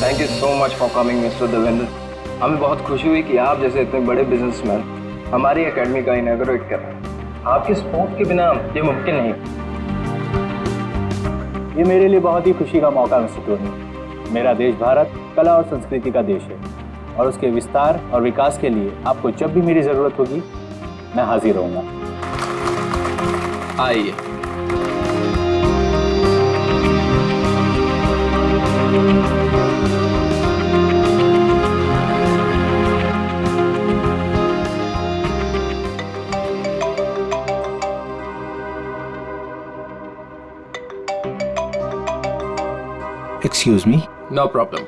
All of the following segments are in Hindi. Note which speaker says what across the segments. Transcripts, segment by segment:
Speaker 1: Thank you so much for coming mister Devendra. हमें बहुत खुशी हुई कि आप जैसे इतने बड़े बिजनेसमैन हमारी एकेडमी का इनॉग्रेट कर रहे हैं। आपके सपोर्ट के बिना ये मुमकिन नहीं।
Speaker 2: ये मेरे लिए बहुत ही खुशी का मौका मिस्टर टोनी। मेरा देश भारत कला और संस्कृति का देश है और उसके विस्तार और विकास के लिए आपको जब भी मेरी जरूरत होगी मैं हाजिर रहूंगा।
Speaker 1: आइए।
Speaker 2: Excuse me?
Speaker 1: No problem.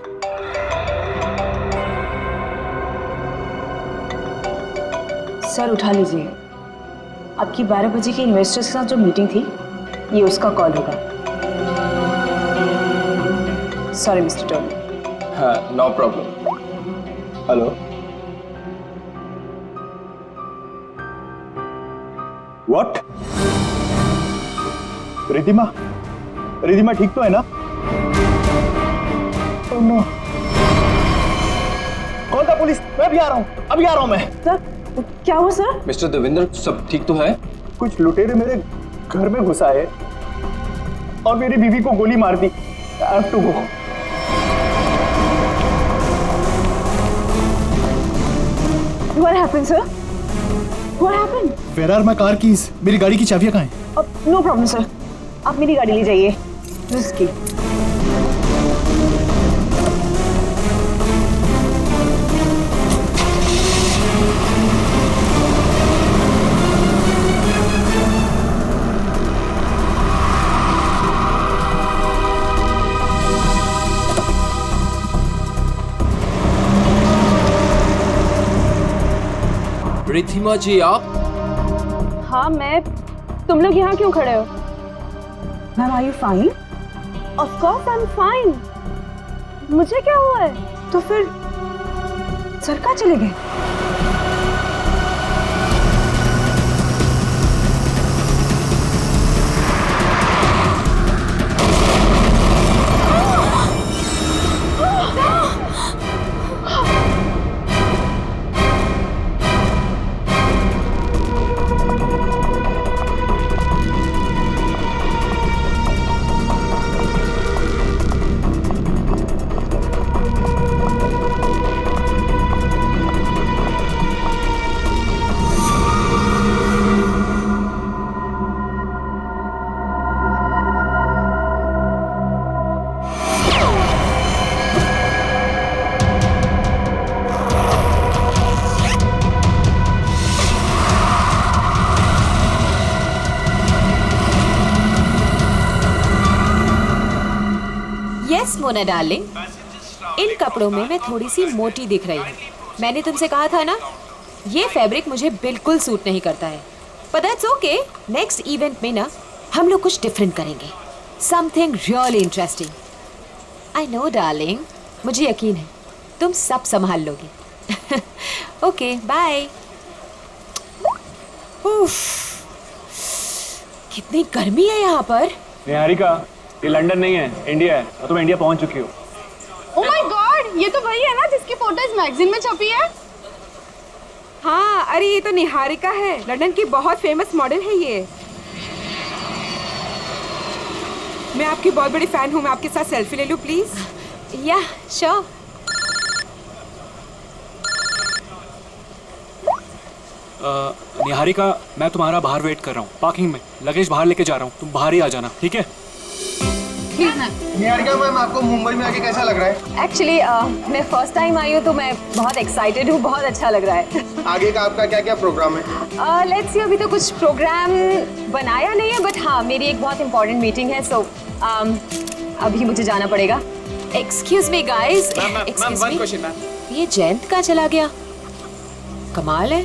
Speaker 3: Sir उठा लीजिए, आपकी 12 बजे की इन्वेस्टर्स के साथ जो मीटिंग थी ये उसका कॉल होगा। Sorry mister Tony.
Speaker 1: हाँ, no problem.
Speaker 2: Hello. What? Ridhima, Ridhima ठीक तो है ना? Oh no. Call the police, मैं अभी आ रहा हूँ, अभी आ रहा हूँ मैं।
Speaker 3: सर क्या हुआ सर?
Speaker 1: मिस्टर देवेंद्र सब ठीक तो है?
Speaker 2: कुछ लुटेरे मेरे घर में घुसा है और मेरी बीवी को गोली मार दी। I have to go.
Speaker 3: What happened sir? What happened?
Speaker 4: Where are my car keys? मेरी गाड़ी की चाबियां कहाँ हैं?
Speaker 3: No problem sir. आप मेरी गाड़ी ले जाइए। इसकी।
Speaker 1: रिधिमा जी आप?
Speaker 3: हाँ मैं। तुम लोग यहाँ क्यों खड़े हो? Ma'am are you fine? Of course I am fine. मुझे क्या हुआ है? तो फिर सर कहाँ चले गए?
Speaker 5: यस मोना डार्लिंग, इन कपड़ों में मैं थोड़ी सी मोटी दिख रही हूँ। मैंने तुमसे कहा था ना, ये फैब्रिक मुझे बिल्कुल सूट नहीं करता है। पर दैट्स ओके, नेक्स्ट इवेंट में ना हम लोग कुछ डिफरेंट करेंगे, something really interesting. I know darling, मुझे यकीन है तुम सब संभाल लोगी। Okay bye. कितनी गर्मी है यहाँ पर।
Speaker 2: निहारिका, ये लंदन नहीं है, इंडिया है और तुम इंडिया पहुंच चुकी हो।
Speaker 6: ओह माय गॉड, ये तो वही है ना जिसकी फोटो इस मैगजीन में छपी है।
Speaker 7: हाँ, अरे ये तो निहारिका है, लंदन की बहुत फेमस मॉडल है ये। मैं आपकी बहुत बड़ी फैन हूँ, मैं आपके साथ सेल्फी ले लूँ प्लीज?
Speaker 5: या श्योर।
Speaker 4: निहारिका, मैं तुम्हारा बाहर वेट कर रहा हूँ पार्किंग में, लगेज बाहर लेके जा रहा हूँ, तुम बाहर ही आ जाना, ठीक है?
Speaker 6: ठीक है।
Speaker 1: निहारिका मैम, आपको मुंबई में आके कैसा लग रहा है?
Speaker 3: एक्चुअली मैं फर्स्ट टाइम आई हूँ तो मैं बहुत एक्साइटेड हूँ, बहुत अच्छा लग रहा है।
Speaker 1: आगे का आपका क्या क्या प्रोग्राम है?
Speaker 3: लेट्स सी, अभी तो कुछ प्रोग्राम बनाया नहीं है, बट हाँ मेरी एक बहुत इंपॉर्टेंट मीटिंग है, सो अभी मुझे जाना पड़ेगा।
Speaker 5: Excuse me guys, excuse me, ये जयंत कहाँ चला गया? कमाल है।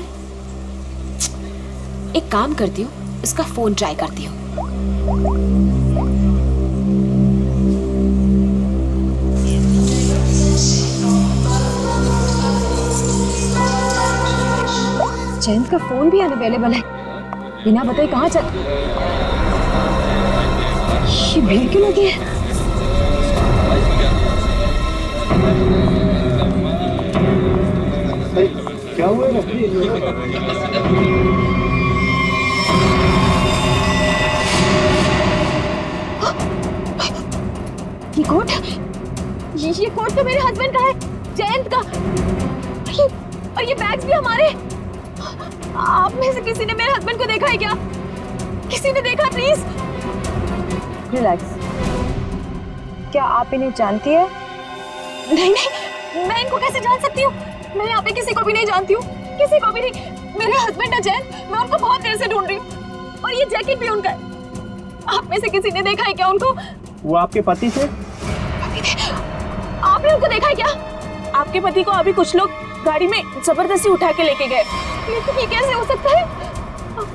Speaker 5: एक काम करती हूँ, उसका फोन ट्राई करती हूँ।
Speaker 3: जयंत का फोन भी अनअवेलेबल है, बिना बताए कहाँ चल। ये भीड़ क्यों लगी है?
Speaker 1: क्या हुआ है?
Speaker 3: ये कोट, ये कोट तो मेरे हस्बैंड का है, जयंत का। और ये बैग्स भी हमारे। आप में से किसी ने मेरे हस्बैंड को देखा है क्या? किसी ने देखा? Please relax. क्या आप इन्हें जानती है? नहीं नहीं, मैं इनको कैसे जान सकती हूँ? मैं यहाँ पे किसी को भी नहीं जानती हूँ, किसी को भी नहीं। मेरे हस्बैंड है जैन, मैं उनको बहुत देर से ढूंढ रही हूँ और ये जैकेट भी उनका है। आप में से किसी ने देखा है क्या उनको?
Speaker 2: वो आपके पति थे?
Speaker 3: आपने उनको देखा है क्या? आपके पति को अभी कुछ लोग गाड़ी में जबरदस्ती उठा के लेके गए। लेकिन ये कैसे हो सकता है?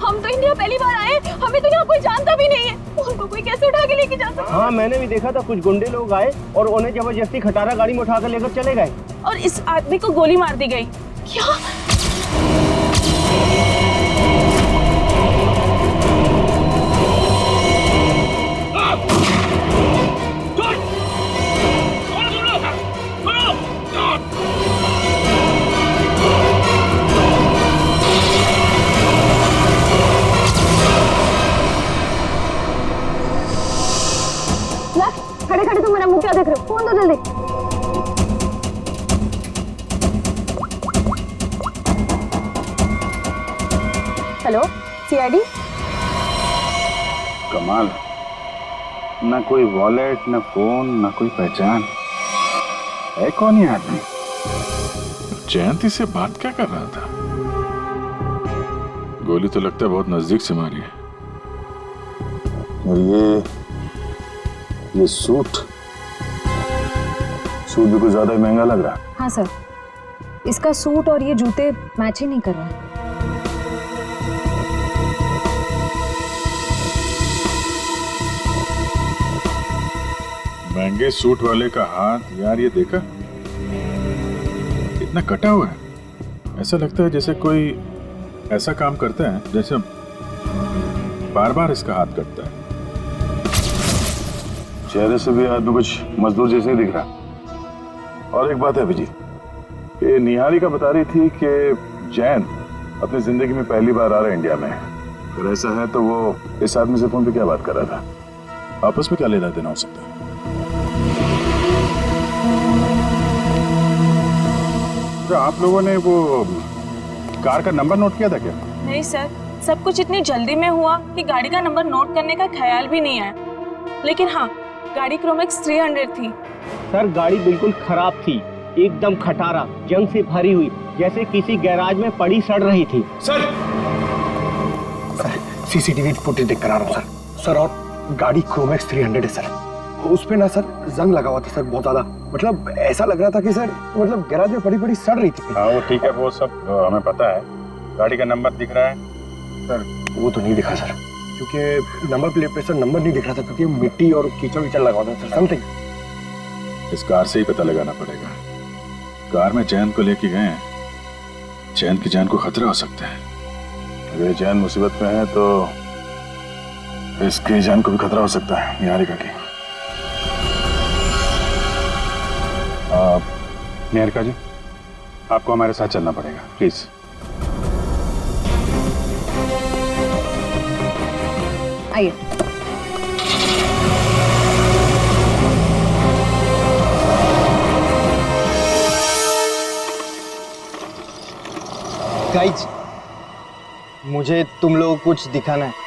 Speaker 3: हम तो इंडिया पहली बार आए, हमें तो यहाँ कोई जानता भी नहीं है। उनको कोई कैसे उठा के लेके जा सकता है?
Speaker 8: हाँ, मैंने भी देखा था, कुछ गुंडे लोग आए और उन्हें जबरदस्ती खटारा गाड़ी में उठा कर लेकर चले गए।
Speaker 3: और इस आदमी को गोली मार दी गई। क्या? खड़े खड़े तुम मेरा मुंह क्या देख रहे हो? फोन दो जल्दी। Hello, CID.
Speaker 9: कमाल, ना कोई वॉलेट, ना फोन, ना कोई पहचान। है कौन ये आदमी?
Speaker 10: जयंती से बात क्या कर रहा था? गोली तो लगता है बहुत नजदीक से मारी है।
Speaker 9: और ये सूट भी कुछ ज्यादा ही महंगा लग रहा है।
Speaker 5: हाँ सर, इसका सूट और ये जूते मैच ही नहीं कर रहे।
Speaker 10: महंगे सूट वाले का हाथ यार, ये देखा इतना कटा हुआ है। ऐसा लगता है जैसे कोई ऐसा काम करता है जैसे बार बार इसका हाथ कटता है।
Speaker 9: चेहरे से भी आदमी कुछ मजदूर जैसे ही दिख रहा। और एक बात है अभिजीत, ये निहारिका बता रही थी कि जैन अपनी जिंदगी में पहली बार आ रहा है इंडिया में। अगर ऐसा है तो वो इस आदमी से फोन पे क्या बात कर रहा था?
Speaker 10: आपस में क्या लेना देना हो सकता है?
Speaker 9: तो आप लोगों ने वो कार का नंबर नोट किया था क्या?
Speaker 3: नहीं सर, सब कुछ इतनी जल्दी में हुआ कि गाड़ी का नंबर नोट करने का ख्याल भी नहीं आया। लेकिन हाँ, गाड़ी क्रोमैक्स 300 थी।
Speaker 8: सर, गाड़ी बिल्कुल खराब थी, एकदम खटारा, जंग से भरी हुई, जैसे किसी गैराज में पड़ी सड़ रही थी।
Speaker 1: सर सीसीटीवी फुटेज देख कर आ रहा हूँ सर। और गाड़ी क्रोमैक्स 300 है सर। उस पे ना सर जंग लगा हुआ था सर, बहुत ज्यादा। मतलब ऐसा लग रहा था कि सर मतलब गैराज में पड़ी सड़ रही थी।
Speaker 9: हाँ वो ठीक है, वो सब हमें पता है। गाड़ी का नंबर दिख रहा है?
Speaker 1: सर वो तो नहीं दिखा सर, क्योंकि नंबर प्लेट पे सर नंबर नहीं दिख रहा था, क्योंकि मिट्टी और कीचड़ लगा हुआ था सर। समथिंग
Speaker 10: इस कार से ही पता लगाना पड़ेगा। कार में जैन को लेके गए हैं, जैन की जान को खतरा हो सकता है।
Speaker 9: अगर जैन मुसीबत में है तो इसकी जान को भी खतरा हो सकता है, निहारिका की। निहारिका जी, आपको हमारे साथ चलना पड़ेगा, प्लीज।
Speaker 5: आइए।
Speaker 8: गाइज, मुझे तुम लोगों को कुछ दिखाना है।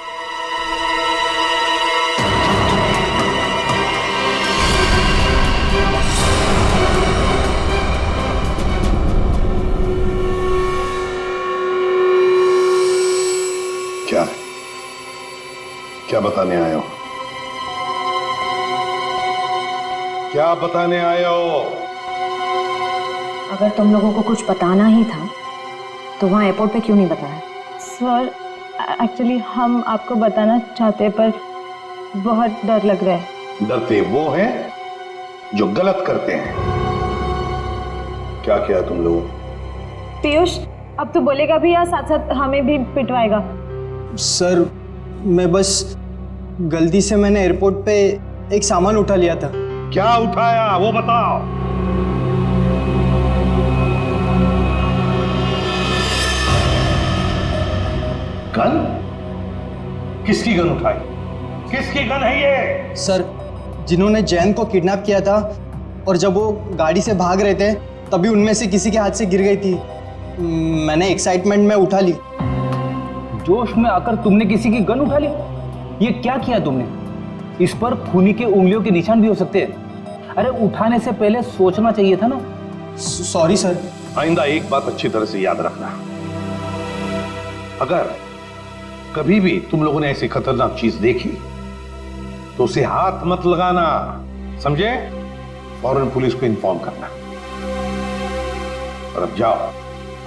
Speaker 9: क्या है? क्या बताने आए हो? क्या बताने आए हो?
Speaker 5: अगर तुम लोगों को कुछ बताना ही था तो वहाँ एयरपोर्ट पे क्यों नहीं बताया?
Speaker 3: सर एक्चुअली हम आपको बताना चाहते पर बहुत डर लग रहा है।
Speaker 9: डरते वो हैं जो गलत करते हैं। क्या किया तुम लोगों?
Speaker 3: पीयूष, अब तो बोलेगा भी या साथ साथ हमें भी पिटवाएगा?
Speaker 8: सर, मैं बस गलती से मैंने एयरपोर्ट पे एक सामान उठा लिया था।
Speaker 9: क्या उठाया वो बताओ।
Speaker 11: किसकी गन उठाई? किसकी गन है ये?
Speaker 12: सर, जिन्होंने जैन को किडनैप किया था और जब वो गाड़ी से भाग रहे थे तभी उनमें से किसी के हाथ से गिर गई थी। मैंने एक्साइटमेंट में उठा ली।
Speaker 2: जोश में आकर तुमने किसी की गन उठा ली? ये क्या किया तुमने? इस पर खूनी के उंगलियों के निशान भी हो सकते हैं। अरे उठाने से पहले सोचना चाहिए था ना।
Speaker 12: Sorry sir.
Speaker 11: आइंदा एक बात अच्छी तरह से याद रखना, अगर कभी भी तुम लोगों ने ऐसी खतरनाक चीज देखी तो उसे हाथ मत लगाना, समझे? फौरन पुलिस को इन्फॉर्म करना। और अब जाओ,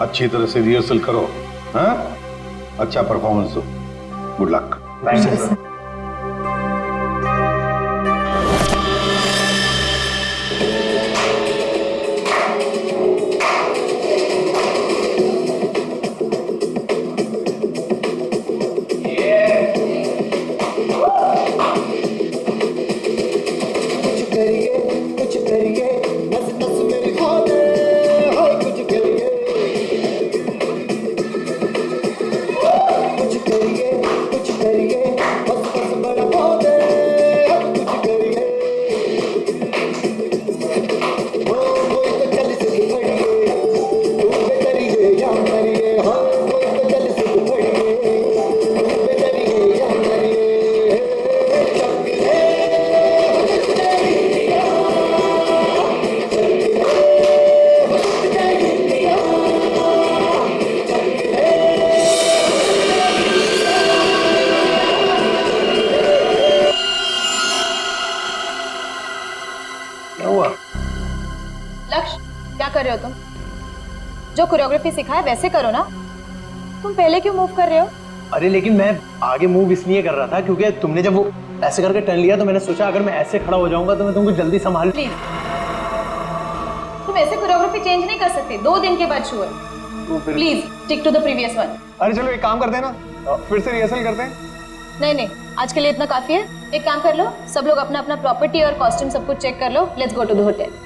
Speaker 11: अच्छी तरह से रिहर्सल करो, हाँ? अच्छा परफॉर्मेंस दो। Good luck.
Speaker 3: Thank you sir.
Speaker 6: जो कोरियोग्राफी सिखाया वैसे करो ना। तुम पहले क्यों मूव कर रहे हो?
Speaker 2: अरे लेकिन मैं आगे मूव इसलिए कर रहा था क्योंकि तुमने जब वो ऐसे करके टर्न लिया तो मैंने सोचा अगर मैं ऐसे खड़ा हो जाऊंगा तो मैं तुमको जल्दी संभाल।
Speaker 6: प्लीज, तुम ऐसे कोरियोग्राफी चेंज नहीं कर सकते। 2 दिन के बाद शो है। Please stick to the previous one.
Speaker 1: अरे चलो एक काम करते हैं ना, फिर से रिहर्सल करते हैं।
Speaker 6: नहीं, आज के लिए इतना काफी है। एक काम कर लो, सब लोग अपना अपना प्रॉपर्टी और कॉस्ट्यूम सब कुछ चेक कर लो। Let's go to the hotel.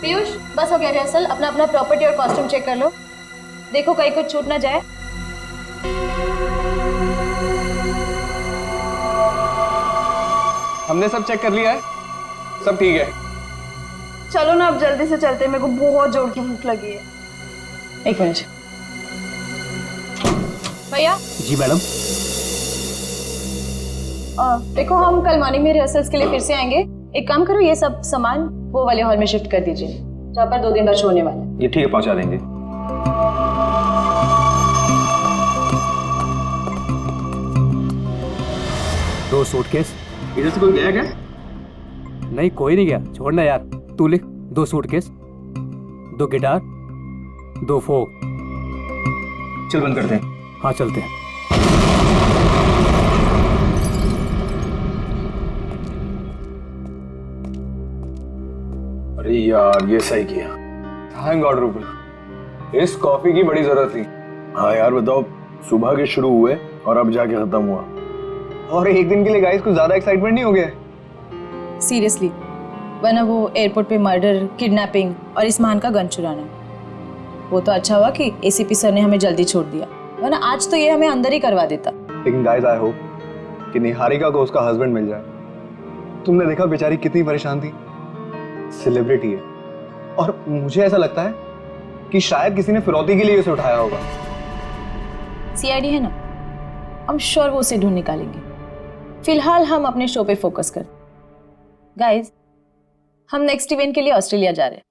Speaker 6: Piyush, बस हो गया रिहर्सल। अपना अपना प्रॉपर्टी और कॉस्ट्यूम चेक कर लो। देखो कहीं कुछ छूट ना जाए।
Speaker 1: हमने सब चेक कर लिया है, सब ठीक है।
Speaker 3: चलो ना अब जल्दी से चलते, मेरे को बहुत जोर की भूख लगी है।
Speaker 6: एक मिनट भैया।
Speaker 2: जी मैडम।
Speaker 6: देखो हम कल मॉर्निंग में रिहर्सल्स के लिए फिर से आएंगे। एक काम करो, ये सब सामान वो वाले हॉल में शिफ्ट कर दीजिए जहाँ पर 2 दिन बाद शो होने वाला है।
Speaker 2: ये ठीक है, पहुंचा देंगे।
Speaker 4: दो सूटकेस।
Speaker 2: इधर से कोई गया क्या?
Speaker 4: नहीं, कोई नहीं गया, छोड़ना यार। तू लिख। 2 सूटकेस, 2 गिटार, 2 फोक।
Speaker 2: चल बंद करते हैं।
Speaker 4: हाँ चलते हैं।
Speaker 1: अरे यार ये सही किया। थैंक गॉड रूपल, इस कॉफी की बड़ी जरूरत थी।
Speaker 9: हाँ यार बताओ, सुबह के शुरू हुए और अब जाके खत्म हुआ।
Speaker 1: और एक दिन के लिए गाइस कुछ ज्यादा एक्साइटमेंट नहीं हो गया?
Speaker 6: सीरियसली, वरना वो एयरपोर्ट पे मर्डर, किडनैपिंग और इस मान का गन चुराना। वो तो अच्छा हुआ कि एसीपी सर ने हमें जल्दी छोड़ दिया, वरना आज तो ये हमें अंदर ही करवा देता।
Speaker 1: लेकिन गाइस आई होप कि निहारिका को उसका हस्बैंड मिल जाए। तुमने देखा बेचारी कितनी परेशान थी। सेलिब्रिटी है और मुझे ऐसा लगता है कि शायद किसी ने फिरौती के लिए उसे उठाया होगा।
Speaker 6: सीआईडी है ना, हम श्योर वो उसे ढूंढ निकालेंगे। फिलहाल हम अपने शो पे फोकस कर। गाइस, हम नेक्स्ट इवेंट के लिए ऑस्ट्रेलिया जा रहे हैं।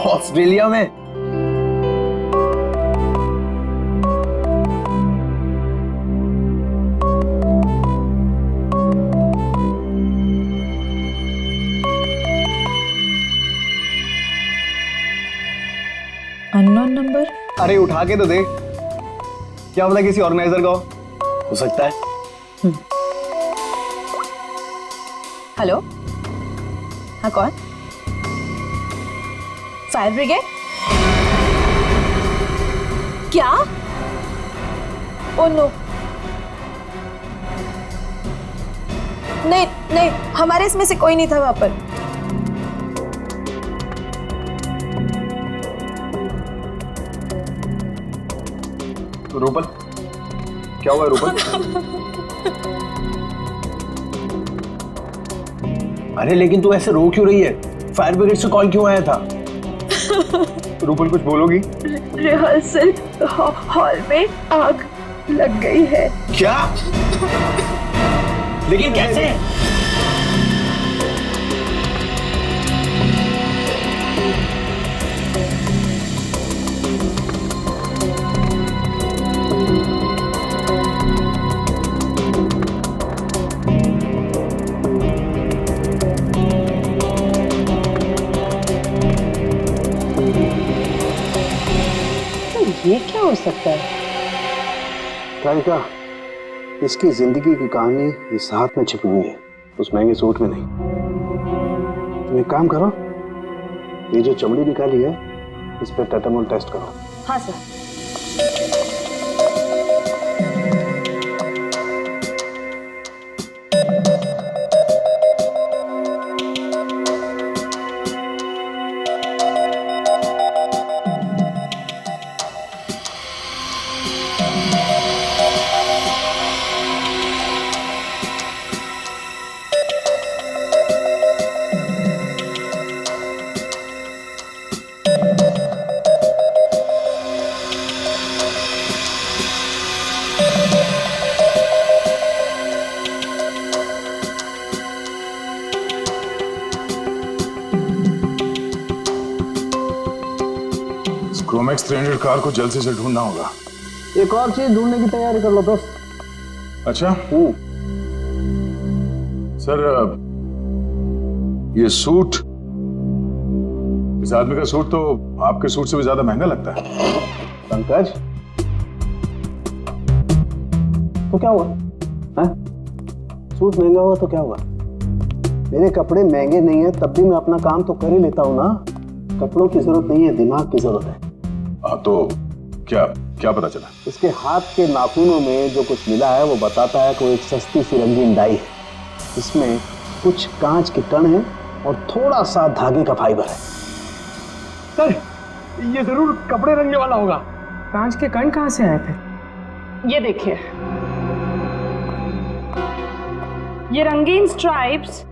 Speaker 1: ऑस्ट्रेलिया में?
Speaker 6: Unknown number.
Speaker 1: अरे उठा के तो देख, क्या पता किसी ऑर्गेनाइजर का हो सकता है।
Speaker 6: हेलो, हाँ कौन? Fire brigade? क्या? ओह नो, नहीं नहीं, हमारे इसमें से कोई नहीं था वहां पर।
Speaker 1: रूपल, क्या हुआ रूपल?
Speaker 11: अरे लेकिन तू ऐसे रो क्यों रही है? फायर ब्रिगेड से कॉल क्यों आया था?
Speaker 1: रूपल कुछ बोलोगी?
Speaker 3: रिहर्सल हॉल में आग लग गई है।
Speaker 11: क्या? लेकिन कैसे?
Speaker 6: ये क्या हो सकता है?
Speaker 11: कारिका, इसकी जिंदगी की कहानी इस हाथ में छिपी हुई है, उस महंगे सूट में नहीं। तुम एक काम करो, ये जो चमड़ी निकाली है इस पे टेटामोल टेस्ट करो।
Speaker 6: हाँ सर।
Speaker 10: क्रोमैक्स 300 कार को जल्द से ढूंढना होगा।
Speaker 11: एक और चीज ढूंढने की तैयारी कर लो दोस्त।
Speaker 10: अच्छा सर, ये सूट, इस आदमी का सूट तो आपके सूट से भी ज्यादा महंगा लगता है।
Speaker 11: पंकज, तो क्या हुआ? हाँ? सूट महंगा हुआ तो क्या हुआ? मेरे कपड़े महंगे नहीं है तब भी मैं अपना काम तो कर ही लेता हूँ ना। कपड़ों की जरूरत नहीं है, दिमाग की जरूरत है।
Speaker 10: तो क्या क्या पता चला?
Speaker 11: इसके हाथ के नाखूनों में जो कुछ मिला है वो बताता है कि वो एक सस्ती सी रंगीन डाई है। इसमें कुछ कांच के कण हैं और थोड़ा सा धागे का फाइबर है।
Speaker 12: सर, ये जरूर कपड़े रंगने वाला होगा।
Speaker 3: कांच के कण कहाँ से आए थे? ये देखिए, ये रंगीन स्ट्राइप्स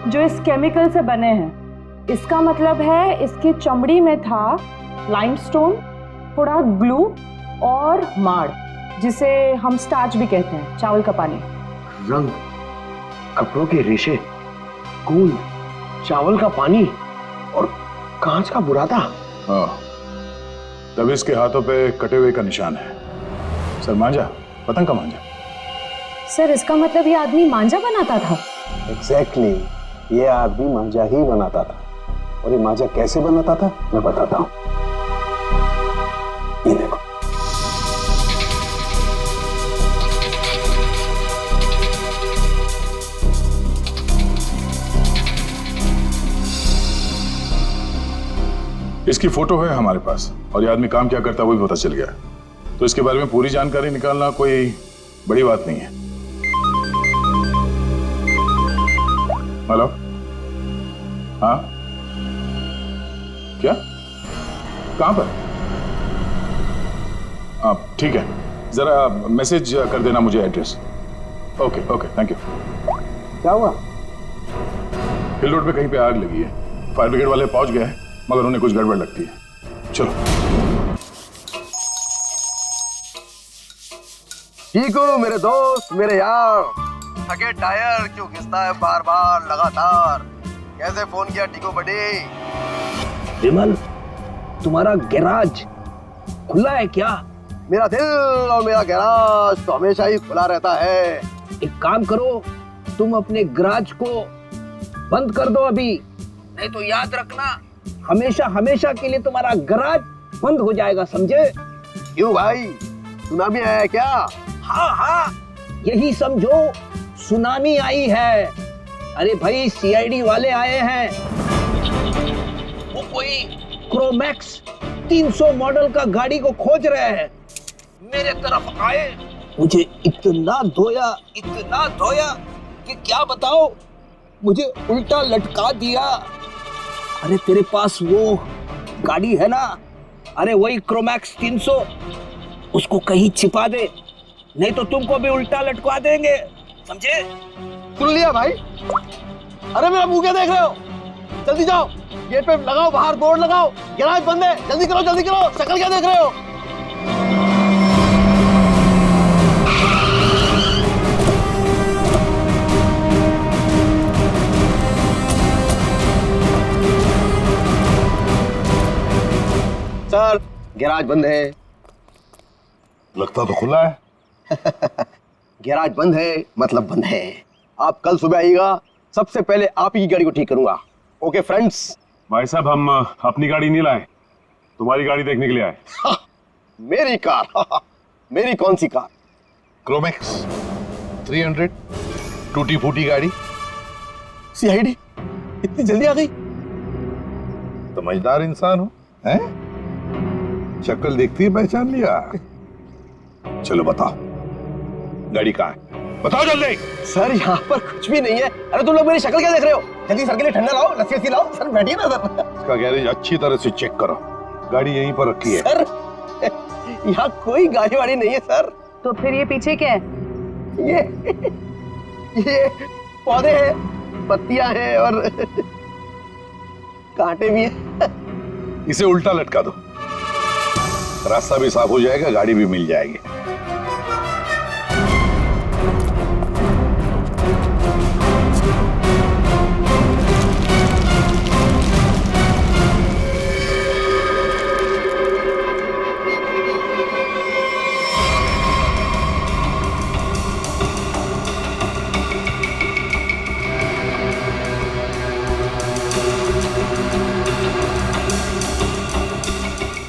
Speaker 3: जो इस केमिकल से बने हैं, इसका मतलब है इसकी चमड़ी में था लाइमस्टोन, थोड़ा ग्लू और माड़, जिसे हम स्टार्च भी कहते हैं, चावल का पानी।
Speaker 11: रंग, कपड़ों के रेशे, गूंद, चावल का पानी और कांच का बुरादा।
Speaker 10: हाँ, तब इसके हाथों पे कटे हुए का निशान है। सर, मांझा, पतंग का मांझा।
Speaker 6: सर, इसका मतलब ये आदमी मांझा बनाता था?
Speaker 11: एग्जैक्टली, ये आदमी मांझा ही बनाता था। और ये मांझा कैसे बनाता था मैं बताता हूँ। ये देखो,
Speaker 10: इसकी फोटो है हमारे पास और ये आदमी काम क्या करता है वो भी पता चल गया। तो इसके बारे में पूरी जानकारी निकालना कोई बड़ी बात नहीं है। हेलो, हाँ, क्या, कहां पर? आप ठीक है, जरा मैसेज कर देना मुझे address. Okay okay, thank you.
Speaker 11: क्या हुआ?
Speaker 10: हिल रोड पे कहीं पे आग लगी है। फायर ब्रिगेड वाले पहुंच गए हैं मगर उन्हें कुछ गड़बड़ लगती है। चलो।
Speaker 1: ठीक हो मेरे दोस्त, मेरे यार। थके टायर क्यों खिंचता है बार बार लगातार? कैसे फोन किया टीको बड़ी?
Speaker 8: विमल, तुम्हारा गैराज खुला है क्या?
Speaker 1: मेरा दिल और मेरा गैराज तो हमेशा ही खुला रहता है।
Speaker 8: एक काम करो, तुम अपने गैराज को बंद कर दो अभी, नहीं तो याद रखना हमेशा हमेशा के लिए तुम्हारा गैराज बंद हो जाएगा, समझे?
Speaker 1: क्यों भाई, सुनामी आया है क्या?
Speaker 8: हाँ हाँ, यही समझो सुनामी आई है। अरे भाई, सीआईडी वाले आए हैं। वो कोई क्रोमैक्स 300 मॉडल का गाड़ी को खोज रहे हैं। मेरे तरफ आए, मुझे इतना धोया कि क्या बताओ, मुझे उल्टा लटका दिया। अरे तेरे पास वो गाड़ी है ना, अरे वही क्रोमैक्स 300, उसको कहीं छिपा दे, नहीं तो तुमको भी उल्टा लटका देंगे, समझे?
Speaker 11: सुन लिया भाई? अरे मेरा मुंह क्या देख रहे हो? जल्दी जाओ, गेट पे लगाओ, बाहर बोर्ड लगाओ, गैराज बंद है, जल्दी करो जल्दी करो, शक्ल क्या देख रहे हो? सर गैराज बंद है।
Speaker 9: लगता तो खुला है।
Speaker 11: गैराज बंद है मतलब बंद है। आप कल सुबह आइएगा, सबसे पहले आप ही की गाड़ी को ठीक करूंगा। Okay friends?
Speaker 9: भाई साहब हम अपनी गाड़ी नहीं लाए, तुम्हारी गाड़ी देखने के लिए आए।
Speaker 11: मेरी कार? मेरी कौन सी कार?
Speaker 9: क्रोमैक्स 300 टूटी फूटी गाड़ी।
Speaker 11: सीआईडी इतनी जल्दी आ गई?
Speaker 9: समझदार इंसान हो, हैं? शक्ल देखती है पहचान लिया। चलो बताओ गाड़ी कहाँ है, बताओ जल्दी।
Speaker 11: सर यहाँ पर कुछ भी नहीं है। अरे तुम लोग मेरी शक्ल क्या देख रहे हो? जल्दी सर के लिए ठंडा लाओ, लस्सी लाओ। सर बैठिए ना सर।
Speaker 9: इसका गैरेज अच्छी तरह से चेक करो, गाड़ी यहीं पर रखी है।
Speaker 11: सर यहाँ कोई गाड़ी वाड़ी नहीं है सर।
Speaker 3: तो फिर ये पीछे क्या है?
Speaker 11: ये पौधे हैं, पत्तियां हैं और कांटे भी हैं।
Speaker 9: इसे उल्टा लटका दो, रास्ता भी साफ हो जाएगा, गाड़ी भी मिल जाएगी।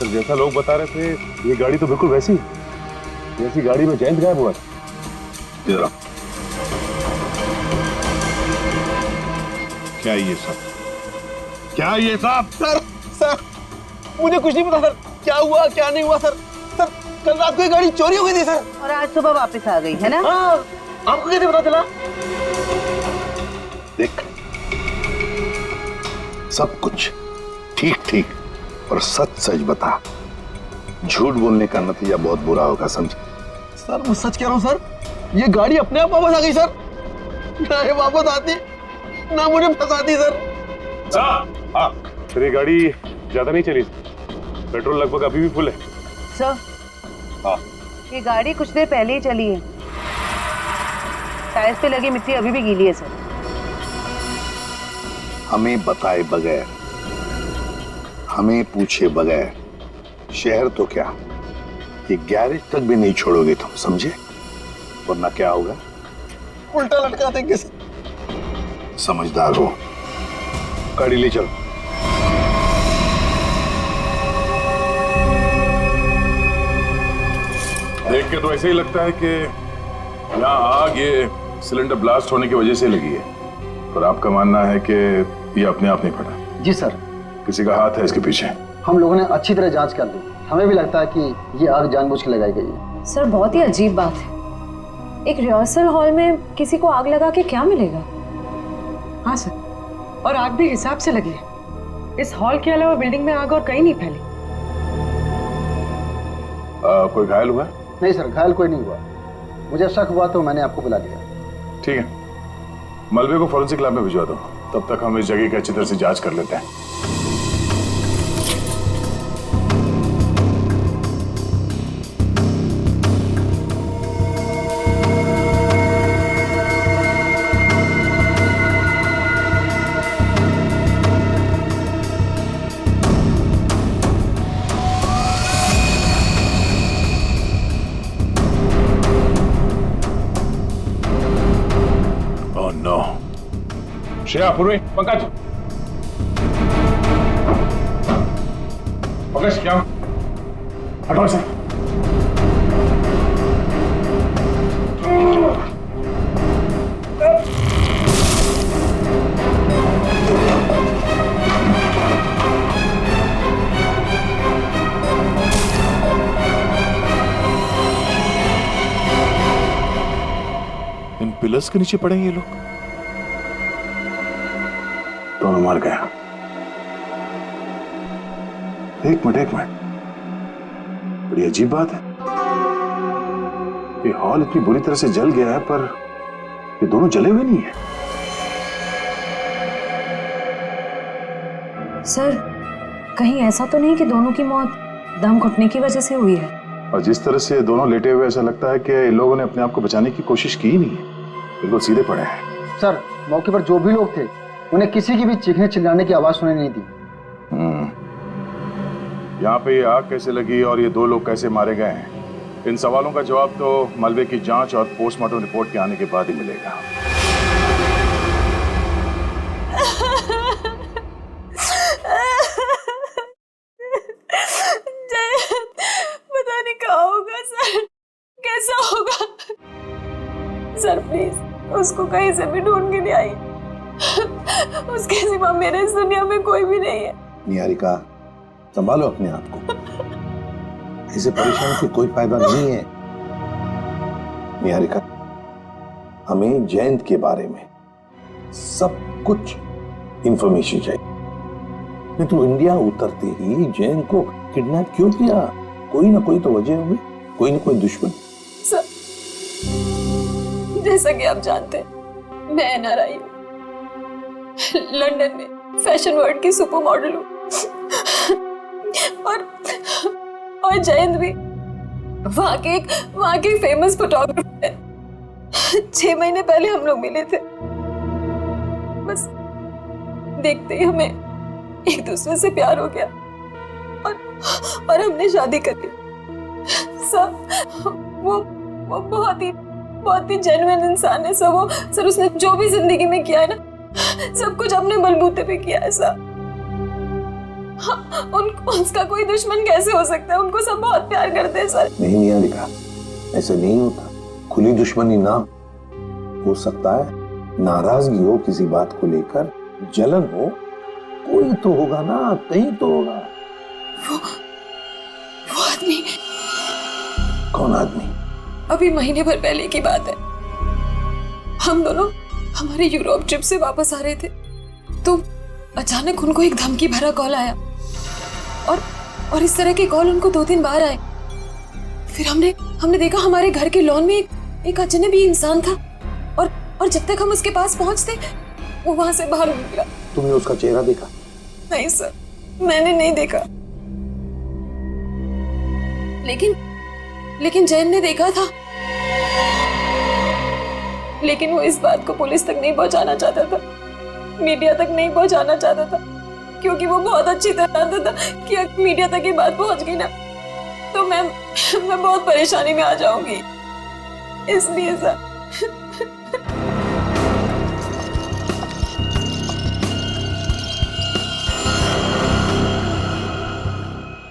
Speaker 9: जैसा लोग बता रहे थे, ये गाड़ी तो बिल्कुल वैसी जैसी गाड़ी में जयंत गायब हुआ था। क्या ये सब? क्या ये सब?
Speaker 11: सर मुझे कुछ नहीं पता सर, क्या हुआ क्या नहीं हुआ सर। सर कल रात को ये गाड़ी चोरी हो गई थी सर,
Speaker 3: और आज सुबह वापस आ गई है ना?
Speaker 11: हाँ, आपको कैसे पता चला?
Speaker 9: देख, सब कुछ ठीक ठीक और सच सच बता, झूठ बोलने का नतीजा बहुत बुरा होगा, समझे?
Speaker 11: सर मैं सच कह रहा हूँ सर, ये गाड़ी अपने आप वापस आ गई सर। ना ये वापस आती ना मुझे फंसाती सर।
Speaker 9: हाँ, फिर ये गाड़ी ज्यादा नहीं चली, पेट्रोल लगभग अभी भी फुल है।
Speaker 3: सर
Speaker 9: हाँ,
Speaker 3: ये गाड़ी कुछ देर पहले ही चली है, टायर्स पे लगी मिट्टी अभी भी गीली है सर।
Speaker 9: हमें बताए बगैर, हमें पूछे बगैर शहर तो क्या, ये गैरेज तक भी नहीं छोड़ोगे तुम, समझे? वरना क्या होगा?
Speaker 11: उल्टा लटका देंगे सर।
Speaker 9: समझदार हो, गाड़ी ले चलो। देख के तो ऐसे ही लगता है कि यहाँ आग ये सिलेंडर ब्लास्ट होने की वजह से लगी है, और आपका मानना है कि ये अपने आप नहीं फटा?
Speaker 12: जी सर,
Speaker 9: किसी का हाथ है इसके पीछे।
Speaker 12: हम लोगों ने अच्छी तरह जांच कर ली, हमें भी लगता है कि ये आग जानबूझ के लगाई गई है।
Speaker 6: सर बहुत ही अजीब बात है, एक रिहर्सल हॉल में किसी को आग लगा के क्या मिलेगा?
Speaker 7: हाँ सर, और आग भी हिसाब से लगी है। इस हॉल के अलावा बिल्डिंग में आग और कहीं नहीं फैली।
Speaker 9: कोई घायल हुआ?
Speaker 12: नहीं सर, घायल कोई नहीं हुआ। मुझे शक हुआ तो मैंने आपको बुला दिया।
Speaker 9: ठीक है, मलबे को फॉरेंसिक लैब में भिजवा दो, तब तक हम इस जगह की अच्छी तरह से जांच कर लेते हैं। श्रेया, पूर्वी, पंकज, पंकज क्या हटो से। इन पिलर्स के नीचे पड़े ये लोग, दोनों मर गया। एक मिनट, बड़ी अजीब बात है। ये हॉल इतनी बुरी तरह से जल गया है, पर ये दोनों जले हुए नहीं है।
Speaker 6: सर, कहीं ऐसा तो नहीं कि दोनों की मौत दम घुटने की वजह से हुई है?
Speaker 9: और जिस तरह से दोनों लेटे हुए, ऐसा लगता है कि इन लोगों ने अपने आप को बचाने की कोशिश की ही नहीं है, बिल्कुल सीधे पड़े हैं।
Speaker 12: सर, मौके पर जो भी लोग थे उन्हें किसी की भी चीखने चिल्लाने की आवाज सुनाई नहीं दी।
Speaker 9: यहाँ पे ये आग कैसे लगी और ये दो लोग कैसे मारे गए हैं, इन सवालों का जवाब तो मलबे की जांच और पोस्टमार्टम रिपोर्ट के आने के बाद ही मिलेगा।
Speaker 6: पता नहीं क्या होगा सर, कैसा होगा? सर प्लीज उसको कहीं से भी ढूंढ के ले आई। उसके सिवा मेरे इस दुनिया में कोई भी नहीं है।
Speaker 11: निहारिका, संभालो अपने आप को, ऐसे परेशान से कोई फायदा नहीं है। निहारिका, हमें जयंत के बारे में सब कुछ इंफॉर्मेशन चाहिए। नहीं तो इंडिया उतरते ही जयंत को किडनैप क्यों किया? कोई ना कोई तो वजह होगी, कोई ना कोई दुश्मन।
Speaker 6: सर, जैसा कि आप जानते हैं, मैं एनआरआई हूँ, लंदन में फैशन वर्ल्ड की सुपर मॉडल हूँ, और जयंत भी वहाँ के फेमस फोटोग्राफर है। 6 महीने पहले हम लोग मिले थे, बस देखते ही हमें एक दूसरे से प्यार हो गया और हमने शादी कर ली। सर, वो बहुत ही जेन्युइन इंसान है सर। सर उसने जो भी जिंदगी में किया है ना, सब कुछ अपने बलबूते पे किया है सर। उसका कोई दुश्मन कैसे हो सकता है? उनको सब बहुत प्यार करते हैं सर।
Speaker 11: नहीं निहारिका, ऐसे नहीं होता। खुली दुश्मनी ना हो सकता है, नाराजगी हो किसी बात को लेकर, जलन हो, कोई तो होगा ना, कहीं तो होगा।
Speaker 6: वो आदमी।
Speaker 11: कौन आदमी?
Speaker 6: अभी महीने भर पहले की बात है, हम दोनों हमारे यूरोप ट्रिप से वापस आ रहे थे, तो अचानक उनको एक धमकी भरा कॉल आया और इस तरह के कॉल उनको 2-3 बार आए। फिर हमने देखा हमारे घर के लॉन में एक अजनबी इंसान था और जब तक हम उसके पास पहुंचते वो वहां से बाहर निकला।
Speaker 11: तुमने उसका चेहरा देखा?
Speaker 6: नहीं सर, मैंने नहीं देखा, लेकिन जैन ने देखा था। लेकिन वो इस बात को पुलिस तक नहीं पहुंचाना चाहता था, मीडिया तक नहीं पहुंचाना चाहता था, क्योंकि वो बहुत अच्छी तरह जानता था कि अगर मीडिया तक ये बात पहुंच गई ना तो मैं बहुत परेशानी में आ जाऊंगी, इसलिए सर।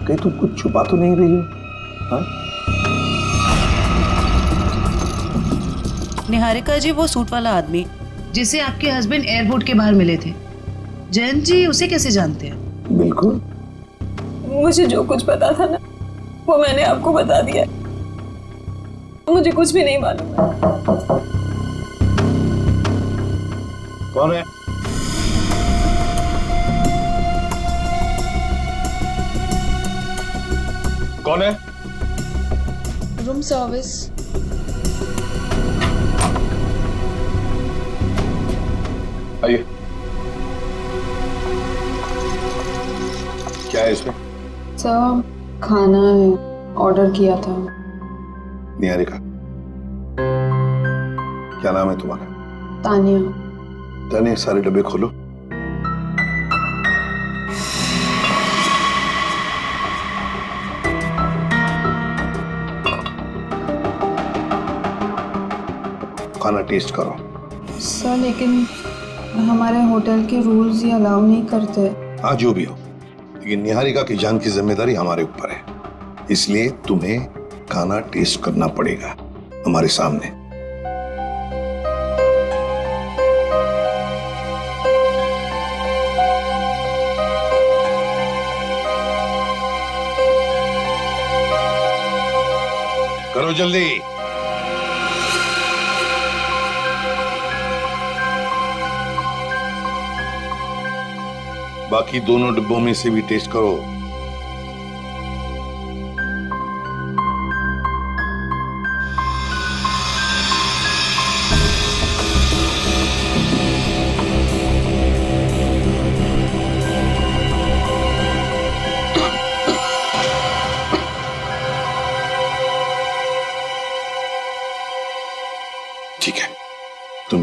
Speaker 11: कहीं तुम कुछ छुपा तो नहीं रही हो? हाँ?
Speaker 13: निहारिका जी, वो सूट वाला आदमी जिसे आपके हस्बैंड एयरपोर्ट के बाहर मिले थे, जयंत जी उसे कैसे जानते हैं?
Speaker 11: बिल्कुल,
Speaker 6: मुझे जो कुछ पता था ना वो मैंने आपको बता दिया, मुझे कुछ भी नहीं मालूम।
Speaker 9: कौन है? कौन है?
Speaker 6: Room service.
Speaker 9: आइए। क्या है इसमें?
Speaker 3: सर, खाना है, ऑर्डर किया था।
Speaker 11: निहारिका, क्या नाम है तुम्हारा?
Speaker 3: तानिया।
Speaker 11: तानिया, सारे डब्बे खोलो। खाना टेस्ट करो।
Speaker 3: सर, लेकिन हमारे होटल के रूल्स ये अलाउ नहीं करते।
Speaker 11: हाँ, जो भी हो, लेकिन निहारिका की जान की जिम्मेदारी हमारे ऊपर है, इसलिए तुम्हें खाना टेस्ट करना पड़ेगा हमारे सामने। करो जल्दी। बाकी दोनों डिब्बों में से भी टेस्ट करो।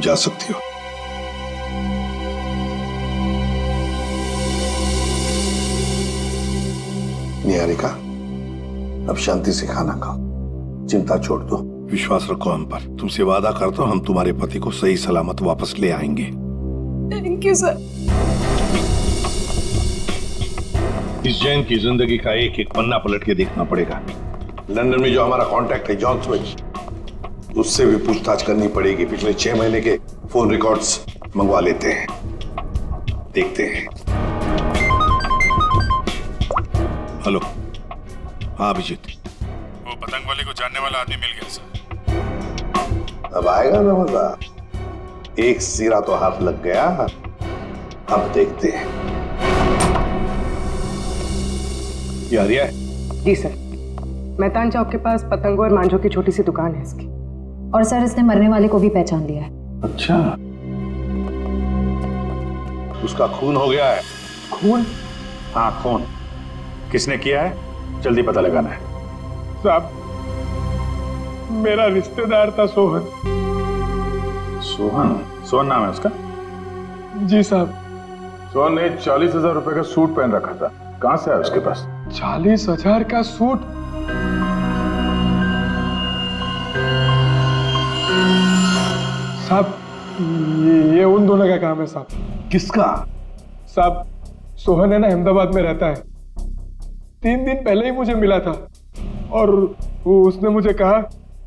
Speaker 14: जा सकती हो। निहारिका, अब शांति से खाना खाओ, चिंता छोड़ दो। विश्वास रखो हम पर। तुमसे वादा करता हूं हम तुम्हारे पति को सही सलामत वापस ले आएंगे।
Speaker 6: Thank you sir.
Speaker 14: इस जैन की जिंदगी का एक एक पन्ना पलट के देखना पड़ेगा। लंदन में जो हमारा कांटेक्ट है जॉन स्मिथ, उससे भी पूछताछ करनी पड़ेगी। पिछले 6 महीने के फोन रिकॉर्ड्स मंगवा लेते हैं, देखते हैं। हेलो, हाँ अभिजीत।
Speaker 10: वो पतंग वाले को जानने वाला आदमी मिल गया सर।
Speaker 14: अब आएगा ना मजा। एक सिरा तो हाथ लग गया, अब देखते हैं। क्या रिया है?
Speaker 7: जी सर, मेहतान चौक के पास पतंगों और मांझों की छोटी सी दुकान है इसकी।
Speaker 15: और सर इसने मरने वाले को भी पहचान लिया है।
Speaker 14: अच्छा, उसका खून हो गया है।
Speaker 10: खून? हाँ खून। किसने किया है जल्दी पता लगाना है।
Speaker 16: साहब, मेरा रिश्तेदार था सोहन।
Speaker 10: सोहन? सोहन नाम है उसका?
Speaker 16: जी साहब।
Speaker 9: सोहन ने 40,000 रुपए का सूट पहन रखा था, कहां से आया उसके पास?
Speaker 16: 40,000 का सूट? साहब, ये उन दोनों का काम है साहब।
Speaker 14: किसका?
Speaker 16: साहब, सोहन है ना अहमदाबाद में रहता है। 3 दिन पहले ही मुझे मिला था और उसने मुझे कहा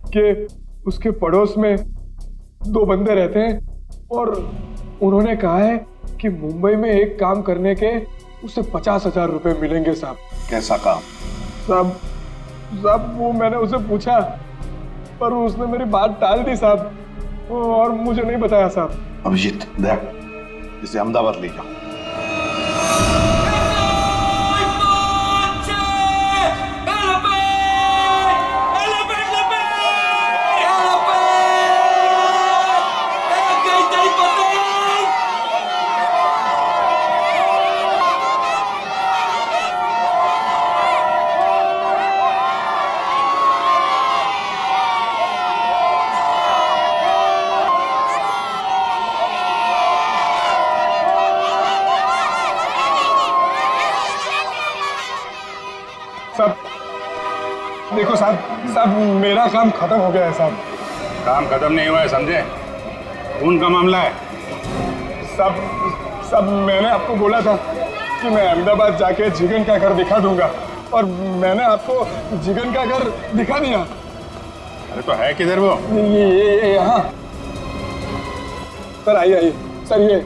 Speaker 16: कि उसके पड़ोस में 2 बंदे रहते हैं और उन्होंने कहा है कि मुंबई में एक काम करने के उसे 50,000 रुपए मिलेंगे साहब।
Speaker 14: कैसा काम?
Speaker 16: साहब वो मैंने उसे पूछा पर उसने मेरी बात टाल दी साहब और मुझे नहीं बताया साहब।
Speaker 14: अभिजीत, देख, इसे अहमदाबाद ले जाओ।
Speaker 16: देखो साहब, मेरा काम खत्म हो गया है साहब।
Speaker 10: काम खत्म नहीं हुआ है समझे, खून का मामला है।
Speaker 16: साहब मैंने आपको बोला था कि मैं अहमदाबाद जाके जिगन का घर दिखा दूंगा और मैंने आपको जिगन का घर दिखा दिया।
Speaker 10: अरे तो है किधर वो?
Speaker 16: ये यहाँ। सर आइए सर, ये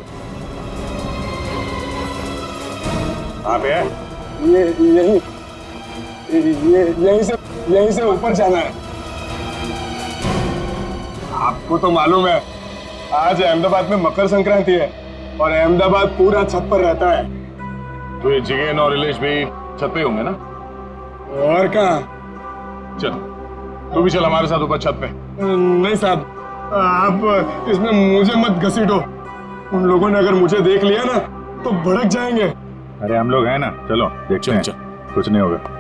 Speaker 10: कहाँ पे है?
Speaker 16: ये यहीं से ऊपर जाना है। आपको तो मालूम है आज अहमदाबाद में मकर संक्रांति है और अहमदाबाद पूरा छत पर रहता है।
Speaker 9: तो ये जिगेन और इलेश भी छत पे होंगे ना?
Speaker 16: और कहाँ?
Speaker 9: चल तू भी चल हमारे साथ ऊपर छत पे।
Speaker 16: नहीं साहब, आप इसमें मुझे मत घसीटो। उन लोगों ने अगर मुझे देख लिया ना तो भड़क जाएंगे।
Speaker 10: अरे हम लोग हैं ना, चलो देखते हैं। कुछ नहीं होगा।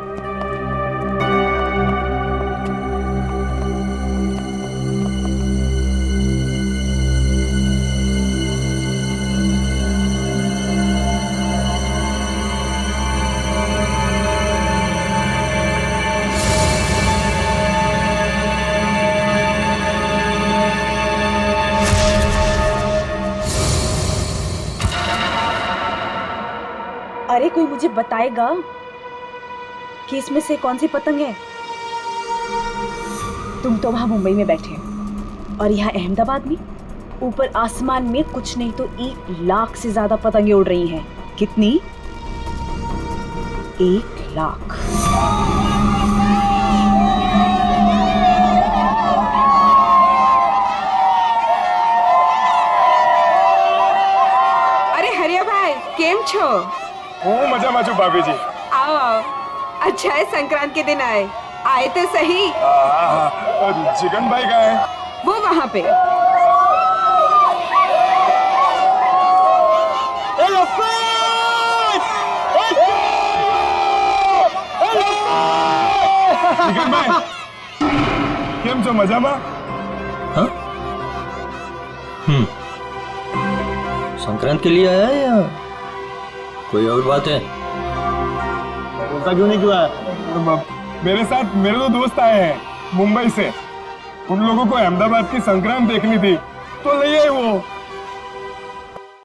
Speaker 3: अरे कोई मुझे बताएगा कि इसमें से कौन सी पतंग है? तुम तो वहां मुंबई में बैठे हो और यहाँ अहमदाबाद में ऊपर आसमान में कुछ नहीं तो 1 लाख से ज्यादा पतंगे उड़ रही हैं। कितनी? 1 लाख।
Speaker 5: अरे हरिया भाई केम छो?
Speaker 16: હું મજામાં છું ભાભીજી।
Speaker 5: आओ आओ, अच्छा है संक्रांत के दिन आए तो सही।
Speaker 16: हाँ, जिगन भाई कहाँ है?
Speaker 5: वो वहाँ पे।
Speaker 16: जिगन भाई केम છો મજામાં?
Speaker 10: हाँ?
Speaker 8: संक्रांत के लिए आया है या कोई और बात है?
Speaker 16: बोलता क्यों नहीं हुआ? मेरे साथ मेरे दो दोस्त आए हैं मुंबई से। उन लोगों को अहमदाबाद की संक्रांत देखनी थी तो ले आए वो।